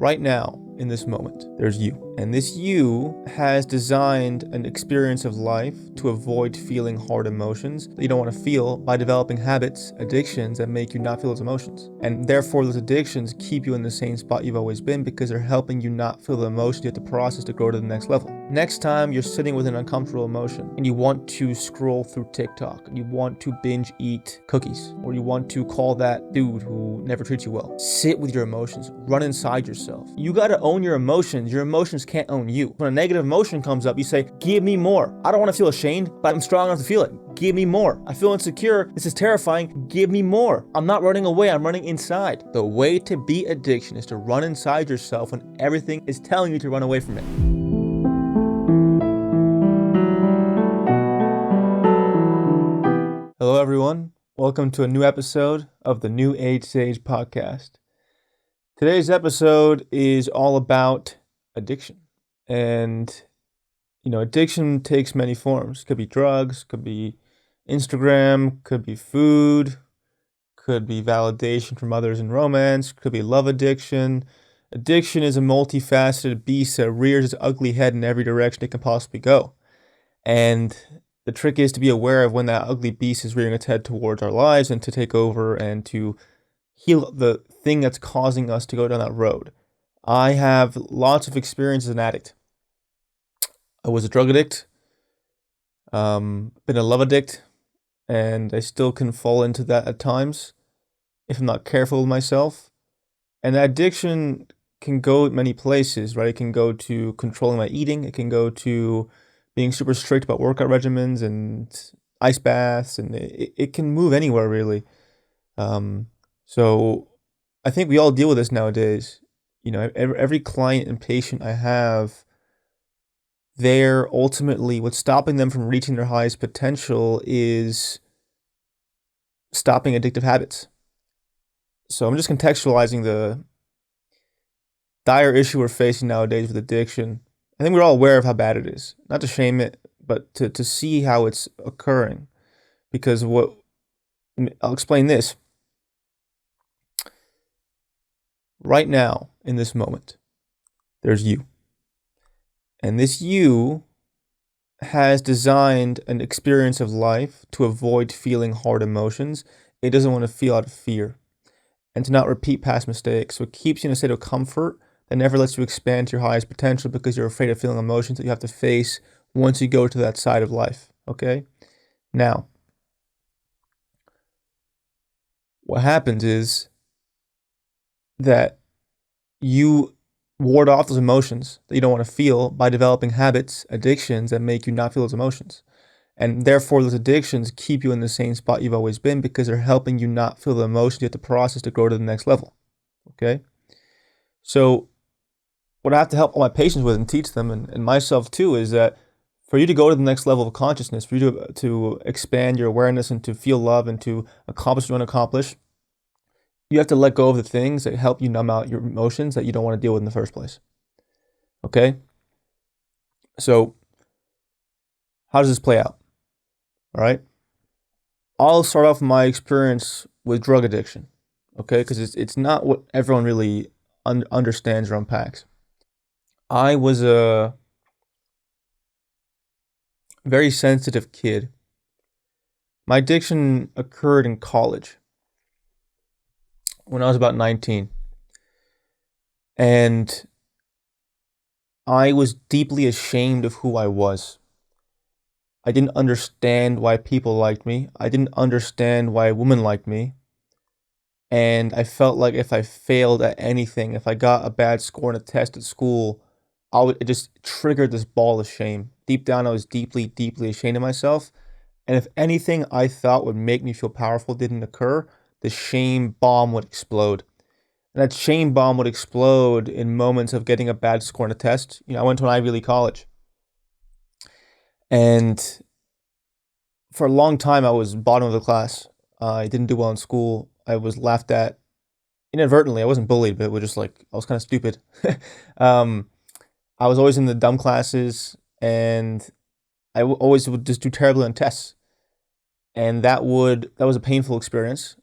Right now, in this moment, there's you. And this you has designed an experience of life to avoid feeling hard emotions that you don't want to feel by developing habits, addictions that make you not feel those emotions. And therefore, those addictions keep you in the same spot you've always been because they're helping you not feel the emotions you have to process to grow to the next level. Next time you're sitting with an uncomfortable emotion and you want to scroll through TikTok, and you want to binge eat cookies, or you want to call that dude who never treats you well, sit with your emotions, run inside yourself. You gotta own your emotions. Your emotions can't own you. When a negative emotion comes up, you say, give me more. I don't want to feel ashamed, but I'm strong enough to feel it. Give me more. I feel insecure. This is terrifying. Give me more. I'm not running away. I'm running inside. The way to beat addiction is to run inside yourself when everything is telling you to run away from it. Hello, everyone. Welcome to a new episode of the New Age Sage podcast. Today's episode is all about addiction. And, addiction takes many forms. Could be drugs, could be Instagram, could be food, could be validation from others in romance, could be love addiction. Addiction is a multifaceted beast that rears its ugly head in every direction it can possibly go. And the trick is to be aware of when that ugly beast is rearing its head towards our lives and to take over and to heal the thing that's causing us to go down that road. I have lots of experience as an addict. I was a drug addict, been a love addict, and I still can fall into that at times if I'm not careful with myself. And that addiction can go many places, right? It can go to controlling my eating. It can go to being super strict about workout regimens and ice baths, and it can move anywhere, really. So I think we all deal with this nowadays. Every client and patient I have, they're ultimately, what's stopping them from reaching their highest potential is stopping addictive habits. So I'm just contextualizing the dire issue we're facing nowadays with addiction. I think we're all aware of how bad it is. Not to shame it, but to see how it's occurring. Because I'll explain this. Right now, in this moment, there's you. And this you has designed an experience of life to avoid feeling hard emotions it doesn't want to feel out of fear, and to not repeat past mistakes. So it keeps you in a state of comfort that never lets you expand to your highest potential because you're afraid of feeling emotions that you have to face once you go to that side of life. Okay? Now, what happens is that you ward off those emotions that you don't want to feel by developing habits, addictions that make you not feel those emotions. And therefore, those addictions keep you in the same spot you've always been because they're helping you not feel the emotions you have to process to grow to the next level. Okay? So what I have to help all my patients with and teach them, and myself too, is that for you to go to the next level of consciousness, for you to expand your awareness and to feel love and to accomplish what you want to accomplish, you have to let go of the things that help you numb out your emotions that you don't want to deal with in the first place. Okay? So, how does this play out? All right? I'll start off my experience with drug addiction, okay? Because it's not what everyone really understands or unpacks. I was a very sensitive kid. My addiction occurred in college when I was about 19. And I was deeply ashamed of who I was. I didn't understand why people liked me. I didn't understand why women liked me. And I felt like if I failed at anything, if I got a bad score on a test at school, it just triggered this ball of shame. Deep down, I was deeply, deeply ashamed of myself. And if anything I thought would make me feel powerful didn't occur, the shame bomb would explode. And that shame bomb would explode in moments of getting a bad score on a test. I went to an Ivy League college. And for a long time, I was bottom of the class. I didn't do well in school. I was laughed at inadvertently. I wasn't bullied, but it was just like, I was kind of stupid. I was always in the dumb classes, and I always would just do terribly on tests. And that was a painful experience.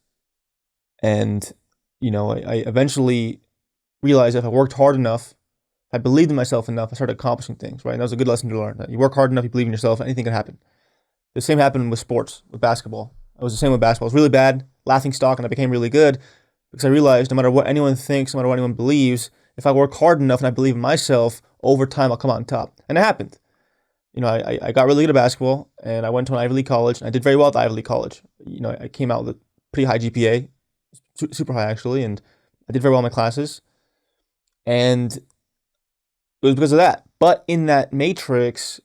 And, I eventually realized if I worked hard enough, I believed in myself enough, I started accomplishing things, right? And that was a good lesson to learn. That you work hard enough, you believe in yourself, anything can happen. The same happened with sports, with basketball. It was the same with basketball. It was really bad, laughing stock, and I became really good because I realized no matter what anyone thinks, no matter what anyone believes, if I work hard enough and I believe in myself, over time I'll come out on top. And it happened. I got really good at basketball, and I went to an Ivy League college, and I did very well at the Ivy League college. I came out with a pretty high GPA, super high actually, and I did very well in my classes. And it was because of that. But in that matrix,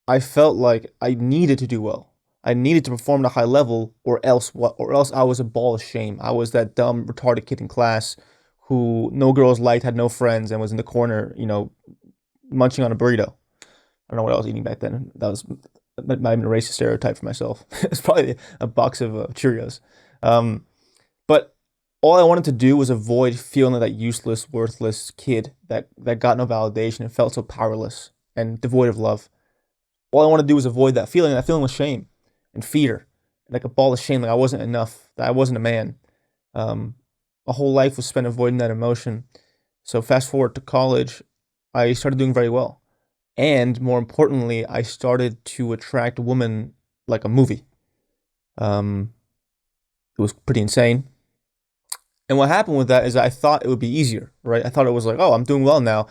I felt like I needed to do well. I needed to perform at a high level, or else what? Or else I was a ball of shame. I was that dumb, retarded kid in class who no girls liked, had no friends, and was in the corner, munching on a burrito. I don't know what I was eating back then. That might have been a racist stereotype for myself. It's probably a box of Cheerios. But all I wanted to do was avoid feeling like that useless, worthless kid that got no validation and felt so powerless and devoid of love. All I wanted to do was avoid that feeling. And that feeling was shame and fear, like a ball of shame, like I wasn't enough, that I wasn't a man. A whole life was spent avoiding that emotion. So fast forward to college, I started doing very well. And more importantly, I started to attract women like a movie. It was pretty insane. And what happened with that is I thought it would be easier, right? I thought it was like, oh, I'm doing well now.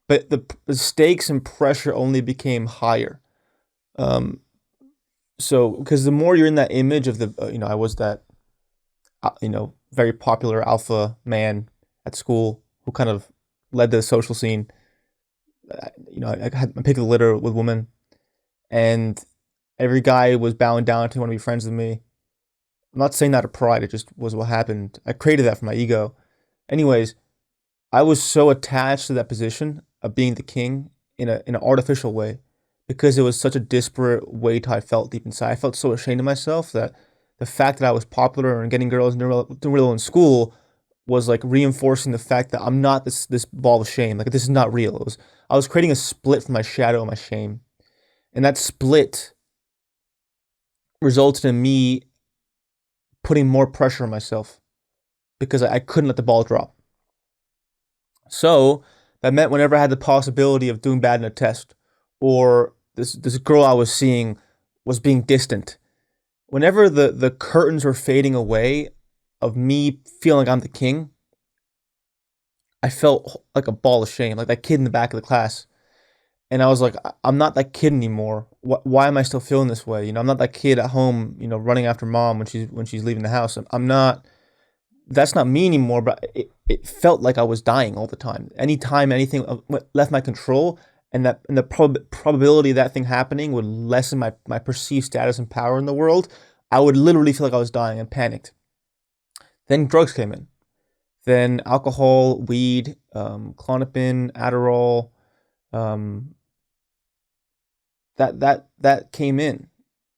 But the stakes and pressure only became higher. So, because the more you're in that image of I was that, very popular alpha man at school who kind of led the social scene. I had my pick of the litter with women, and every guy was bowing down to want to be friends with me. I'm not saying that out of pride; it just was what happened. I created that for my ego. Anyways, I was so attached to that position of being the king in an artificial way, because it was such a disparate weight I felt deep inside. I felt so ashamed of myself that the fact that I was popular and getting girls and doing real in school was like reinforcing the fact that I'm not this ball of shame. Like, this is not real. I was creating a split from my shadow and my shame. And that split resulted in me putting more pressure on myself because I couldn't let the ball drop. So that meant whenever I had the possibility of doing bad in a test, or this girl I was seeing was being distant, whenever the curtains were fading away of me feeling like I'm the king, I felt like a ball of shame, like that kid in the back of the class. And I was like, I'm not that kid anymore. Why am I still feeling this way? I'm not that kid at home, running after mom when she's leaving the house. I'm not. That's not me anymore. But it felt like I was dying all the time. Anytime anything left my control, and the probability of that thing happening would lessen my perceived status and power in the world, I would literally feel like I was dying and panicked. Then drugs came in. Then alcohol, weed, Klonopin, Adderall, that came in.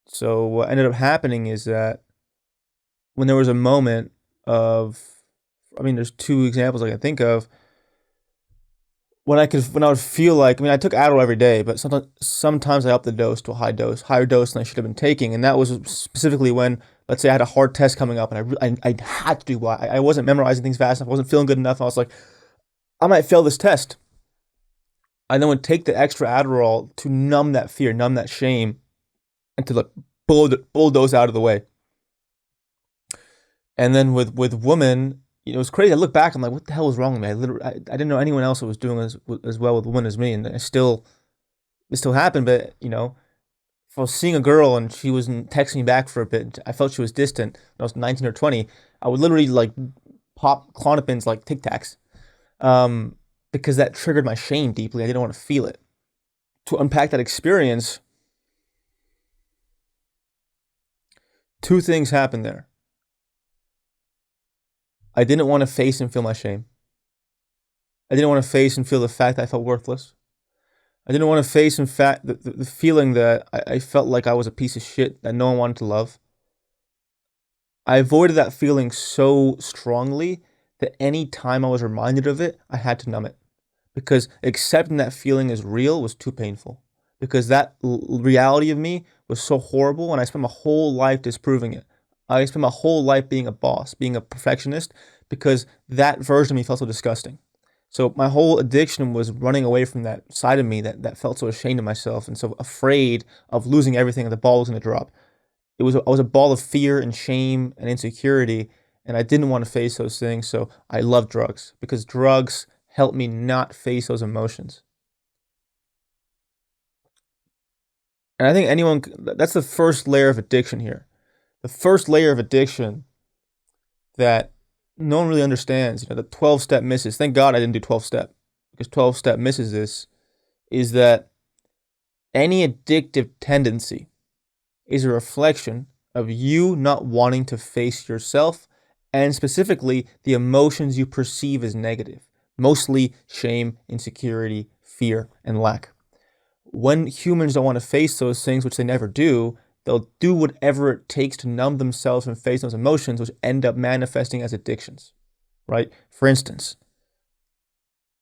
So what ended up happening is that when there was a moment of, there's two examples I can think of. When I would feel like, I took Adderall every day, but sometimes I upped the dose to a higher dose than I should have been taking. And that was specifically when, let's say I had a hard test coming up and I had to do well. I wasn't memorizing things fast enough. I wasn't feeling good enough. I was like, I might fail this test. I then would take the extra Adderall to numb that fear, numb that shame, and to bulldoze out of the way. And then with women, it was crazy. I look back, I'm like, what the hell was wrong with me? I didn't know anyone else that was doing as well with women as me, and it still happened. But if I was seeing a girl and she wasn't texting me back for a bit, I felt she was distant. When I was 19 or 20, I would literally like pop Klonopins like Tic Tacs, because that triggered my shame deeply. I didn't want to feel it. To unpack that experience, two things happened there. I didn't want to face and feel my shame. I didn't want to face and feel the fact that I felt worthless. I didn't want to face the feeling that I felt like I was a piece of shit that no one wanted to love. I avoided that feeling so strongly that any time I was reminded of it, I had to numb it. Because accepting that feeling as real was too painful. Because that reality of me was so horrible, and I spent my whole life disproving it. I spent my whole life being a boss, being a perfectionist, because that version of me felt so disgusting. So my whole addiction was running away from that side of me that felt so ashamed of myself and so afraid of losing everything and the ball was going to drop. I was a ball of fear and shame and insecurity, and I didn't want to face those things. So I loved drugs because drugs helped me not face those emotions. And I think that's the first layer of addiction here. The first layer of addiction that no one really understands, the 12-step misses. Thank God I didn't do 12-step, because 12-step misses this, is that any addictive tendency is a reflection of you not wanting to face yourself and specifically the emotions you perceive as negative, mostly shame, insecurity, fear, and lack. When humans don't want to face those things, which they never do, they'll do whatever it takes to numb themselves and face those emotions, which end up manifesting as addictions, right? For instance,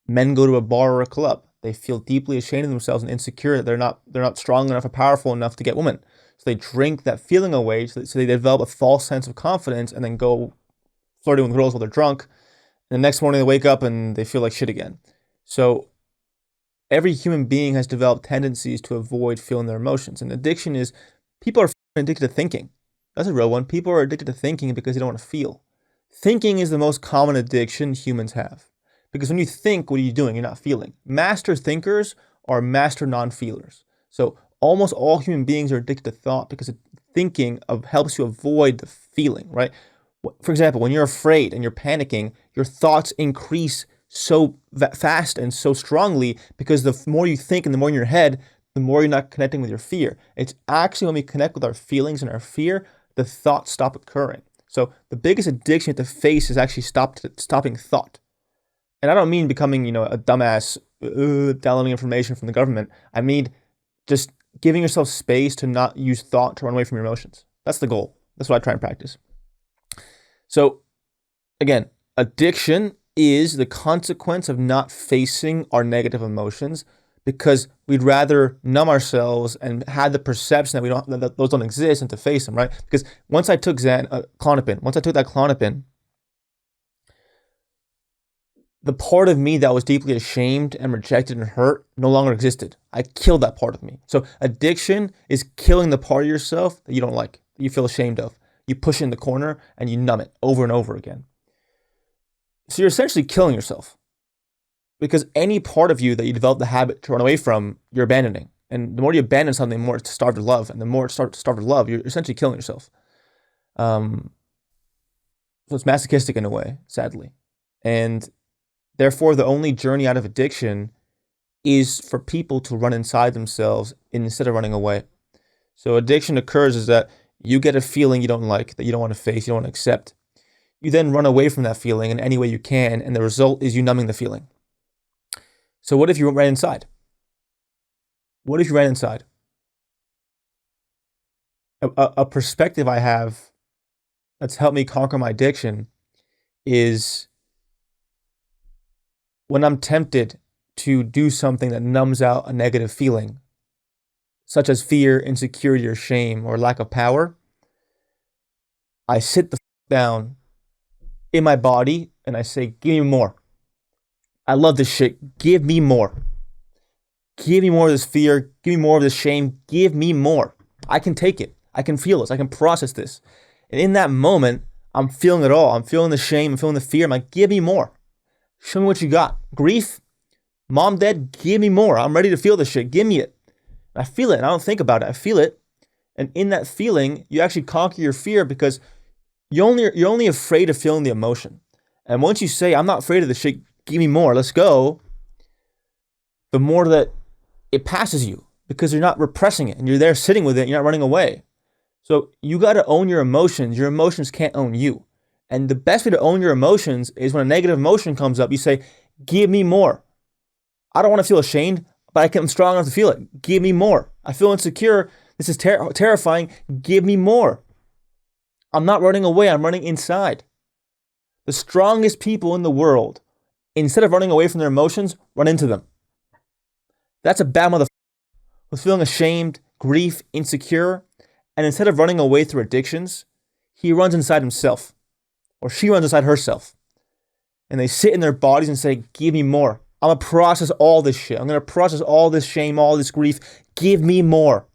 men go to a bar or a club. They feel deeply ashamed of themselves and insecure that they're not strong enough or powerful enough to get women. So they drink that feeling away, so they develop a false sense of confidence and then go flirting with girls while they're drunk. And the next morning they wake up and they feel like shit again. So every human being has developed tendencies to avoid feeling their emotions. And addiction is, people are addicted to thinking. That's a real one. People are addicted to thinking because they don't want to feel. Thinking is the most common addiction humans have. Because when you think, what are you doing? You're not feeling. Master thinkers are master non-feelers. So almost all human beings are addicted to thought because thinking helps you avoid the feeling, right? For example, when you're afraid and you're panicking, your thoughts increase so fast and so strongly because the more you think and the more in your head, the more you're not connecting with your fear. It's actually when we connect with our feelings and our fear, the thoughts stop occurring. So the biggest addiction you have to face is actually stopping thought. And I don't mean becoming, a dumbass, downloading information from the government. I mean just giving yourself space to not use thought to run away from your emotions. That's the goal. That's what I try and practice. So again, addiction is the consequence of not facing our negative emotions because we'd rather numb ourselves and have the perception that those don't exist and to face them, right? Because once I took Klonopin, the part of me that was deeply ashamed and rejected and hurt no longer existed. I killed that part of me. So addiction is killing the part of yourself that you don't like, that you feel ashamed of. You push it in the corner and you numb it over and over again. So you're essentially killing yourself because any part of you that you develop the habit to run away from, you're abandoning. And the more you abandon something, the more it's starved of love. And the more it's starved of love, you're essentially killing yourself. So it's masochistic in a way, sadly. And therefore, the only journey out of addiction is for people to run inside themselves instead of running away. So addiction occurs is that you get a feeling you don't like, that you don't want to face, you don't want to accept. You then run away from that feeling in any way you can, and the result is you numbing the feeling. So what if you ran inside? What if you ran inside? A perspective I have that's helped me conquer my addiction is when I'm tempted to do something that numbs out a negative feeling, such as fear, insecurity, or shame, or lack of power, I sit the down in my body and I say, give me more. I love this shit. Give me more. Give me more of this fear. Give me more of this shame. Give me more. I can take it. I can feel this. I can process this. And in that moment, I'm feeling it all. I'm feeling the shame. I'm feeling the fear. I'm like, give me more. Show me what you got. Grief? Mom dead? Give me more. I'm ready to feel this shit. Give me it. I feel it and I don't think about it. I feel it. And in that feeling, you actually conquer your fear because you're only afraid of feeling the emotion. And once you say, I'm not afraid of this shit, give me more, let's go, the more that it passes you because you're not repressing it and you're there sitting with it and you're not running away. So you got to own your emotions. Your emotions can't own you. And the best way to own your emotions is when a negative emotion comes up, you say, give me more. I don't want to feel ashamed, but I'm strong enough to feel it. Give me more. I feel insecure. This is terrifying. Give me more. I'm not running away. I'm running inside. The strongest people in the world, instead of running away from their emotions, run into them. That's a bad motherfucker who's feeling ashamed, grief, insecure, and instead of running away through addictions, he runs inside himself, or she runs inside herself. and they sit in their bodies and say, give me more. I'm going to process all this shit. I'm going to process all this shame, all this grief. Give me more.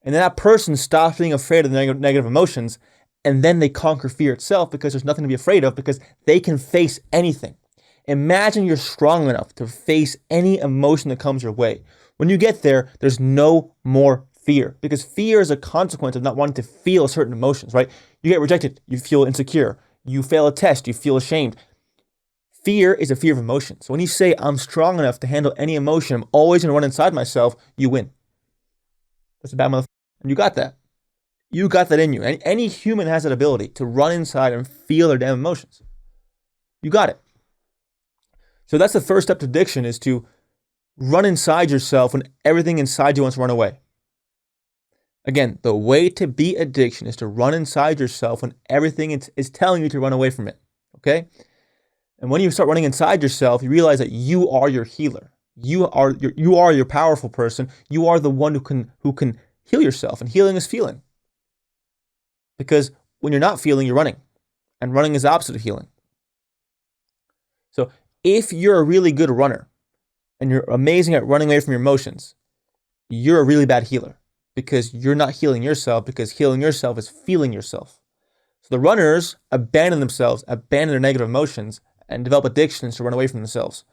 And then that person stops being afraid of the negative emotions, and then they conquer fear itself because there's nothing to be afraid of because they can face anything. Imagine you're strong enough to face any emotion that comes your way. When you get there, there's no more fear because fear is a consequence of not wanting to feel certain emotions, right? You get rejected, you feel insecure. You fail a test, you feel ashamed. Fear is a fear of emotion. So when you say, I'm strong enough to handle any emotion, I'm always going to run inside myself, you win. That's a bad motherfucker. And you got that. You got that in you. Any human has that ability to run inside and feel their damn emotions. You got it. So that's the first step to addiction, is to run inside yourself when everything inside you wants to run away. Again, the way to beat addiction is to run inside yourself when everything is telling you to run away from it. Okay? And when you start running inside yourself, you realize that you are your healer. You are your powerful person. You are the one who can heal yourself. And healing is feeling. Because when you're not feeling, you're running. And running is the opposite of healing. So if you're a really good runner and you're amazing at running away from your emotions, you're a really bad healer because you're not healing yourself, because healing yourself is feeling yourself. So the runners abandon themselves, abandon their negative emotions, and develop addictions to run away from themselves.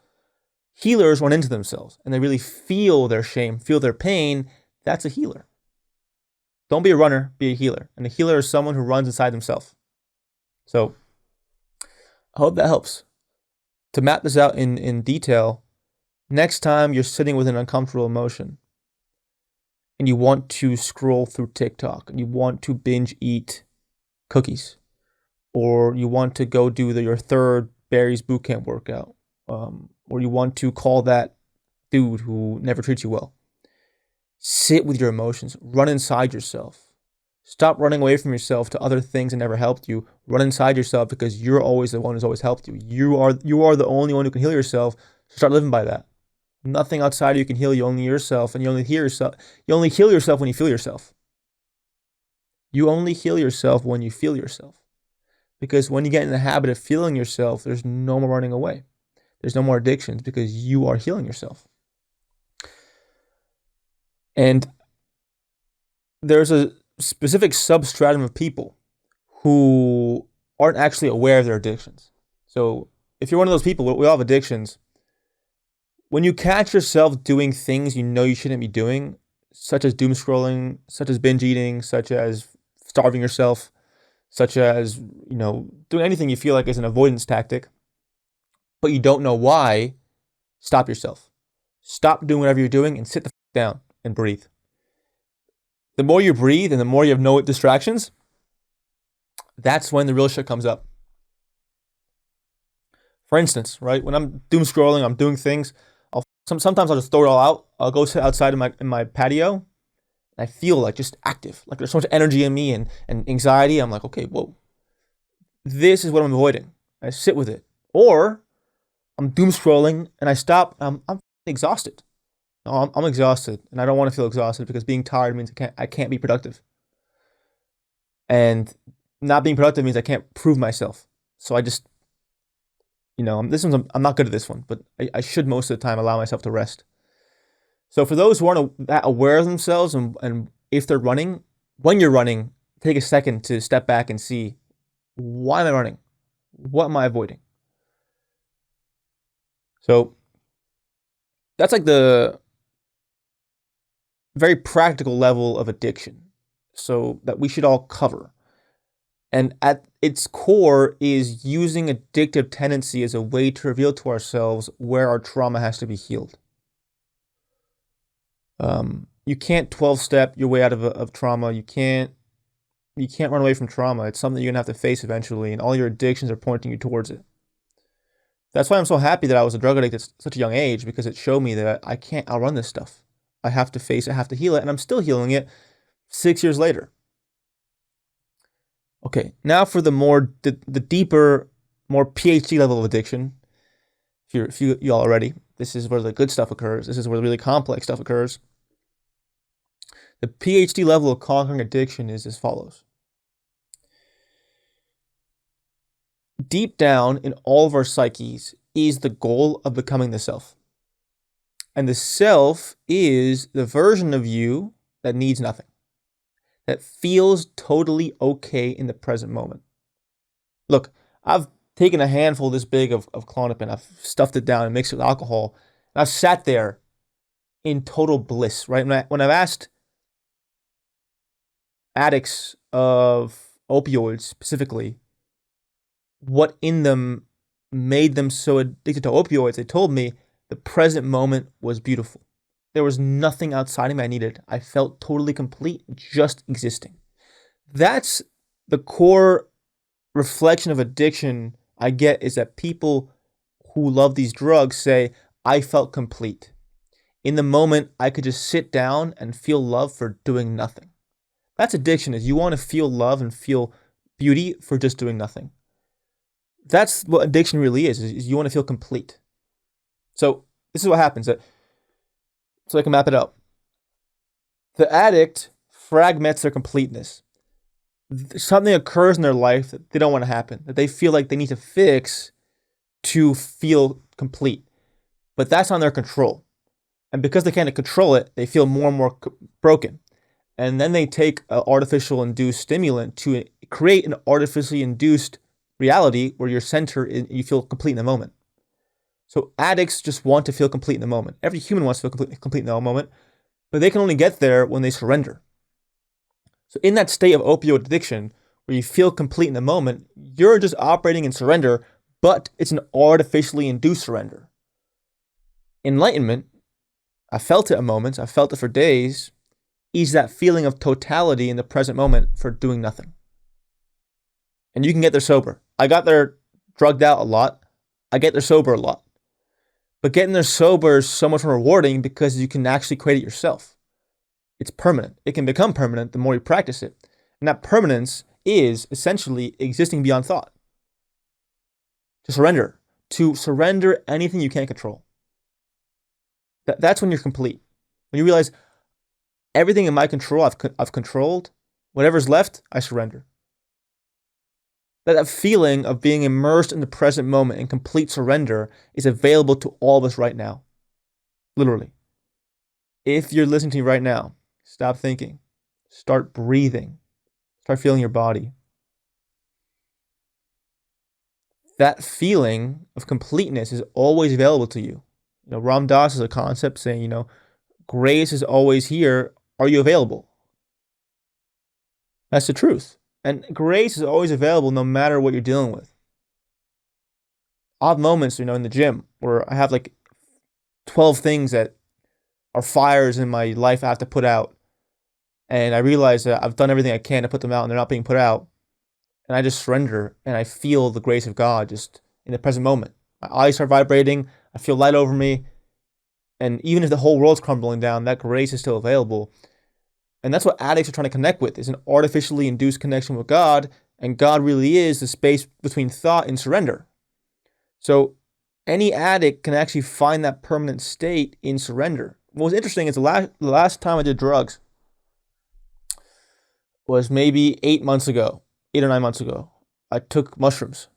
Healers run into themselves and they really feel their shame, feel their pain. That's a healer. Don't be a runner, be a healer. And a healer is someone who runs inside themselves. So I hope that helps. To map this out in detail, next time you're sitting with an uncomfortable emotion and you want to scroll through TikTok and you want to binge eat cookies, or you want to go do your third Barry's Bootcamp workout, or you want to call that dude who never treats you well, sit with your emotions, run inside yourself. Stop running away from yourself to other things that never helped you. Run inside yourself because you're always the one who's always helped you. You are the only one who can heal yourself. So start living by that. Nothing outside of you can heal you, only yourself, and you only heal yourself. You only heal yourself when you feel yourself. You only heal yourself when you feel yourself. Because when you get in the habit of feeling yourself, there's no more running away. There's no more addictions because you are healing yourself. And there's a specific substratum of people who aren't actually aware of their addictions. So if you're one of those people, we all have addictions. When you catch yourself doing things you know you shouldn't be doing, such as doom scrolling, such as binge eating, such as starving yourself, such as, doing anything you feel like is an avoidance tactic, but you don't know why, stop yourself. Stop doing whatever you're doing and sit the f*** down and breathe. The more you breathe and the more you have no distractions, that's when the real shit comes up. For instance, right, when I'm doom scrolling, I'm doing things, sometimes I'll just throw it all out. I'll go sit outside in my patio, and I feel like just active, like there's so much energy in me and anxiety. I'm like, okay, whoa, this is what I'm avoiding. I sit with it. Or I'm doom scrolling and I stop. I'm exhausted. No, I'm exhausted, and I don't want to feel exhausted because being tired means I can't be productive. And not being productive means I can't prove myself. So I just, I'm not good at this one, but I should most of the time allow myself to rest. So for those who aren't that aware of themselves and if they're running, when you're running, take a second to step back and see, why am I running? What am I avoiding? So that's like the very practical level of addiction, so that we should all cover. And at its core is using addictive tendency as a way to reveal to ourselves where our trauma has to be healed. You can't 12-step your way out of trauma. You can't run away from trauma. It's something you're gonna have to face eventually, and all your addictions are pointing you towards it. That's why I'm so happy that I was a drug addict at such a young age, because it showed me that I can't outrun this stuff. I have to face it, I have to heal it, and I'm still healing it 6 years later. Okay, now for the deeper, more PhD level of addiction. If you all are ready, this is where the good stuff occurs. This is where the really complex stuff occurs. The PhD level of conquering addiction is as follows. deep down in all of our psyches is the goal of becoming the self. And the self is the version of you that needs nothing, that feels totally okay in the present moment. Look, I've taken a handful this big of Klonopin, I've stuffed it down and mixed it with alcohol, and I've sat there in total bliss, right? When I've asked addicts of opioids specifically what in them made them so addicted to opioids, they told me the present moment was beautiful. There was nothing outside of me I needed. I felt totally complete just existing. That's the core reflection of addiction I get, is that people who love these drugs say, I felt complete. In the moment, I could just sit down and feel love for doing nothing. That's addiction, is you want to feel love and feel beauty for just doing nothing. That's what addiction really is you want to feel complete. So this is what happens. So I can map it out. The addict fragments their completeness. Something occurs in their life that they don't want to happen, that they feel like they need to fix to feel complete. But that's on their control. And because they can't control it, they feel more and more broken. And then they take an artificial induced stimulant to create an artificially induced reality where you're centered and you feel complete in the moment. So addicts just want to feel complete in the moment. Every human wants to feel complete in the moment, but they can only get there when they surrender. So in that state of opioid addiction, where you feel complete in the moment, you're just operating in surrender, but it's an artificially induced surrender. Enlightenment, I felt it at moments, I felt it for days, is that feeling of totality in the present moment for doing nothing. And you can get there sober. I got there drugged out a lot. I get there sober a lot. But getting there sober is so much more rewarding because you can actually create it yourself. It's permanent. It can become permanent the more you practice it. And that permanence is essentially existing beyond thought. To surrender anything you can't control. That's when you're complete. When you realize everything in my control, I've controlled. Whatever's left, I surrender. That feeling of being immersed in the present moment in complete surrender is available to all of us right now. Literally. If you're listening to me right now, stop thinking. Start breathing. Start feeling your body. That feeling of completeness is always available to you. Ram Dass is a concept saying, grace is always here. Are you available? That's the truth. And grace is always available no matter what you're dealing with. I have moments, in the gym where I have like 12 things that are fires in my life I have to put out. And I realize that I've done everything I can to put them out and they're not being put out. And I just surrender and I feel the grace of God just in the present moment. My eyes start vibrating. I feel light over me. And even if the whole world's crumbling down, that grace is still available. And that's what addicts are trying to connect with, is an artificially induced connection with God. And God really is the space between thought and surrender. So any addict can actually find that permanent state in surrender. What was interesting is the last time I did drugs was maybe 8 or 9 months ago. I took mushrooms.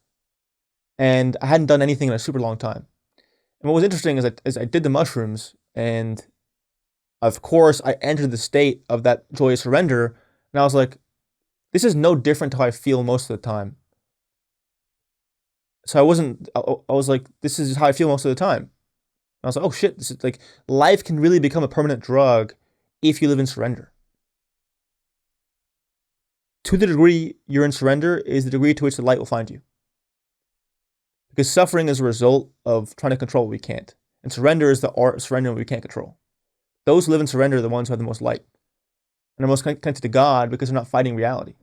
And I hadn't done anything in a super long time. And what was interesting is I did the mushrooms, and of course, I entered the state of that joyous surrender, and I was like, this is no different to how I feel most of the time. So I was like, this is how I feel most of the time. And I was like, oh shit, this is like, life can really become a permanent drug if you live in surrender. To the degree you're in surrender is the degree to which the light will find you. Because suffering is a result of trying to control what we can't. And surrender is the art of surrendering what we can't control. Those who live in surrender are the ones who have the most light. And are most connected to God because they're not fighting reality.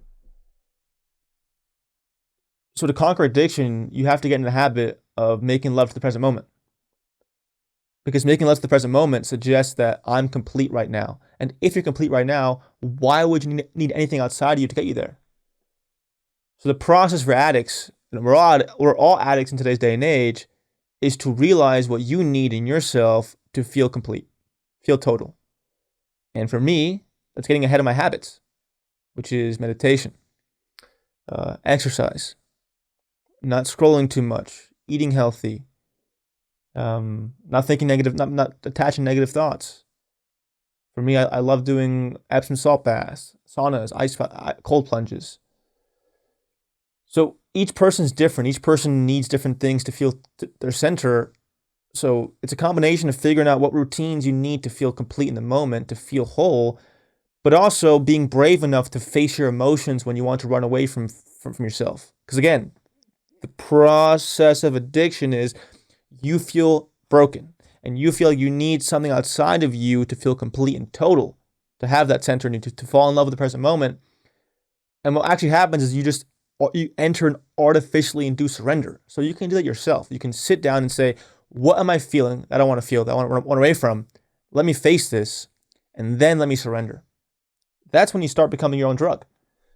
So to conquer addiction, you have to get in the habit of making love to the present moment. Because making love to the present moment suggests that I'm complete right now. And if you're complete right now, why would you need anything outside of you to get you there? So the process for addicts, and we're all addicts in today's day and age, is to realize what you need in yourself to feel complete, feel total. And for me, that's getting ahead of my habits, which is meditation, exercise, not scrolling too much, eating healthy, not thinking negative, not attaching negative thoughts. For me, I love doing Epsom salt baths, saunas, cold plunges. So each person's different. Each person needs different things to feel their center. So it's a combination of figuring out what routines you need to feel complete in the moment, to feel whole, but also being brave enough to face your emotions when you want to run away from yourself. Because again, the process of addiction is you feel broken and you feel you need something outside of you to feel complete and total, to have that center and to fall in love with the present moment. And what actually happens is you enter an artificially induced surrender. So you can do that yourself. You can sit down and say, what am I feeling that I want to feel, that I want to run away from? Let me face this, and then let me surrender. That's when you start becoming your own drug.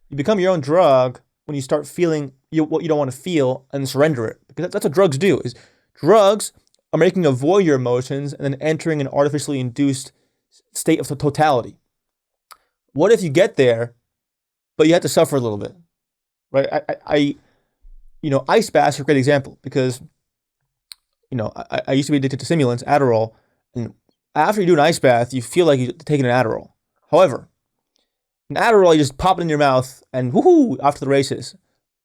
You become your own drug when you start feeling what you don't want to feel and surrender it. Because that's what drugs do. Is drugs are making you avoid your emotions and then entering an artificially induced state of totality. What if you get there, but you have to suffer a little bit, right? Ice baths are a great example because, I used to be addicted to stimulants, Adderall, and after you do an ice bath, you feel like you're taking an Adderall. However, an Adderall, you just pop it in your mouth and woohoo, off to the races.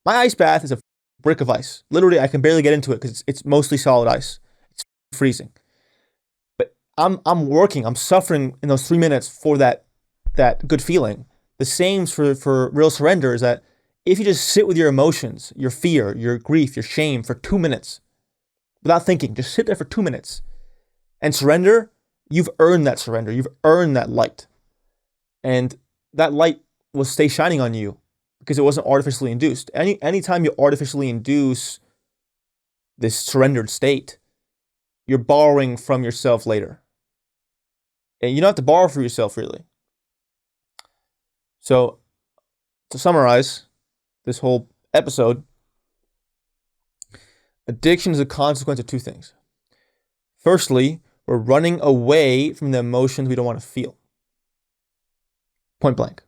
My ice bath is a brick of ice. Literally, I can barely get into it because it's mostly solid ice. It's freezing. But I'm suffering in those 3 minutes for that good feeling. The same for real surrender is that if you just sit with your emotions, your fear, your grief, your shame for 2 minutes, without thinking, just sit there for 2 minutes and surrender, you've earned that surrender. You've earned that light. And that light will stay shining on you because it wasn't artificially induced. Anytime you artificially induce this surrendered state, you're borrowing from yourself later. And you don't have to borrow for yourself, really. So, to summarize this whole episode, addiction is a consequence of two things. Firstly, we're running away from the emotions we don't want to feel. Point blank.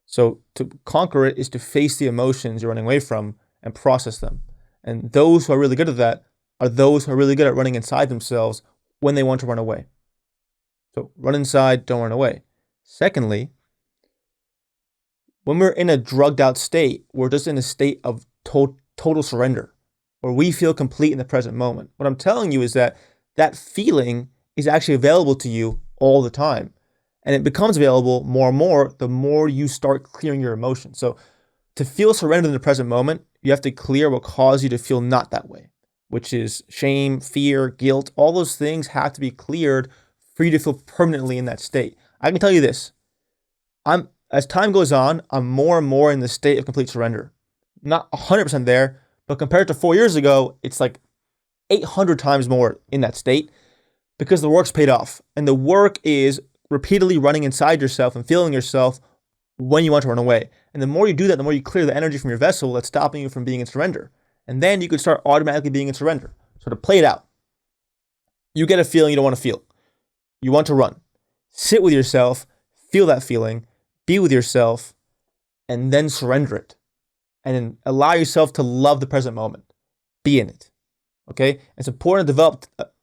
So to conquer it is to face the emotions you're running away from and process them. And those who are really good at that are those who are really good at running inside themselves when they want to run away. So run inside, don't run away. Secondly, when we're in a drugged out state, we're just in a state of total surrender, where we feel complete in the present moment. What I'm telling you is that feeling is actually available to you all the time. And it becomes available more and more the more you start clearing your emotions. So to feel surrendered in the present moment, you have to clear what caused you to feel not that way, which is shame, fear, guilt. All those things have to be cleared for you to feel permanently in that state. I can tell you this. As time goes on, I'm more and more in the state of complete surrender. Not 100% there, but compared to 4 years ago, it's like 800 times more in that state because the work's paid off. And the work is repeatedly running inside yourself and feeling yourself when you want to run away. And the more you do that, the more you clear the energy from your vessel that's stopping you from being in surrender. And then you could start automatically being in surrender. So to play it out, you get a feeling you don't want to feel. You want to run. Sit with yourself, feel that feeling, be with yourself, and then surrender it. And then allow yourself to love the present moment. Be in it. Okay? It's important to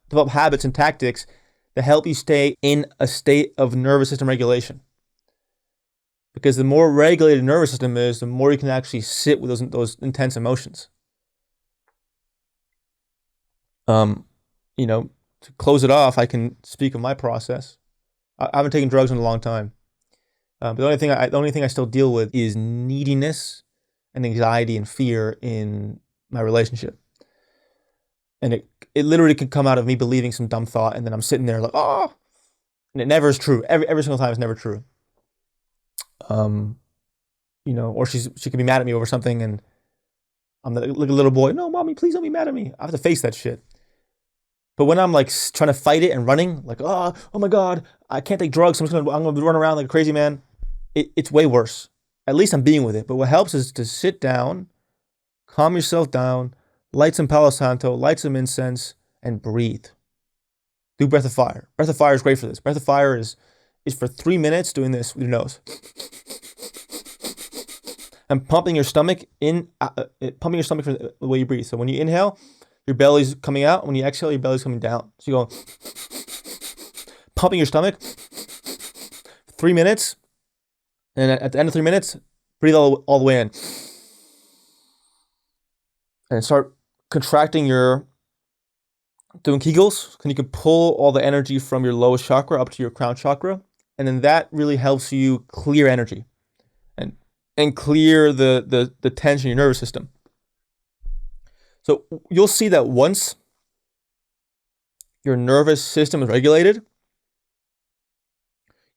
develop habits and tactics that help you stay in a state of nervous system regulation. Because the more regulated the nervous system is, the more you can actually sit with those intense emotions. To close it off, I can speak of my process. I haven't taken drugs in a long time. But the only thing I still deal with is neediness and anxiety and fear in my relationship. And it literally could come out of me believing some dumb thought, and then I'm sitting there like, oh, and it never is true. Every single time it's never true. Or she could be mad at me over something, and I'm like a little boy. No, mommy, please don't be mad at me. I have to face that shit. But when I'm like trying to fight it and running, like, oh my God, I can't take drugs. I'm gonna run around like a crazy man. It's way worse. At least I'm being with it. But what helps is to sit down, calm yourself down, light some Palo Santo, light some incense, and breathe. Do breath of fire. Breath of fire is great for this. Breath of fire is for 3 minutes doing this with your nose. and pumping your stomach from the way you breathe. So when you inhale, your belly's coming out. When you exhale, your belly's coming down. So you go pumping your stomach 3 minutes, and at the end of 3 minutes, breathe all the way in, and start contracting doing Kegels. And you can pull all the energy from your lowest chakra up to your crown chakra, and then that really helps you clear energy and clear the tension in your nervous system. So you'll see that once your nervous system is regulated,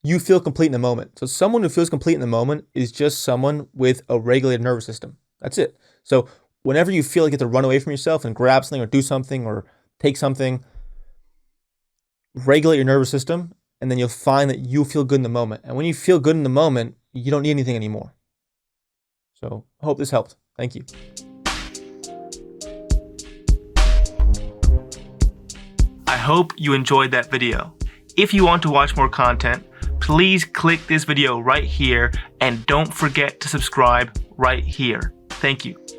you feel complete in the moment. So someone who feels complete in the moment is just someone with a regulated nervous system. That's it. So whenever you feel like you have to run away from yourself and grab something or do something or take something, regulate your nervous system, and then you'll find that you feel good in the moment. And when you feel good in the moment, you don't need anything anymore. So I hope this helped. Thank you. I hope you enjoyed that video. If you want to watch more content, please click this video right here and don't forget to subscribe right here. Thank you.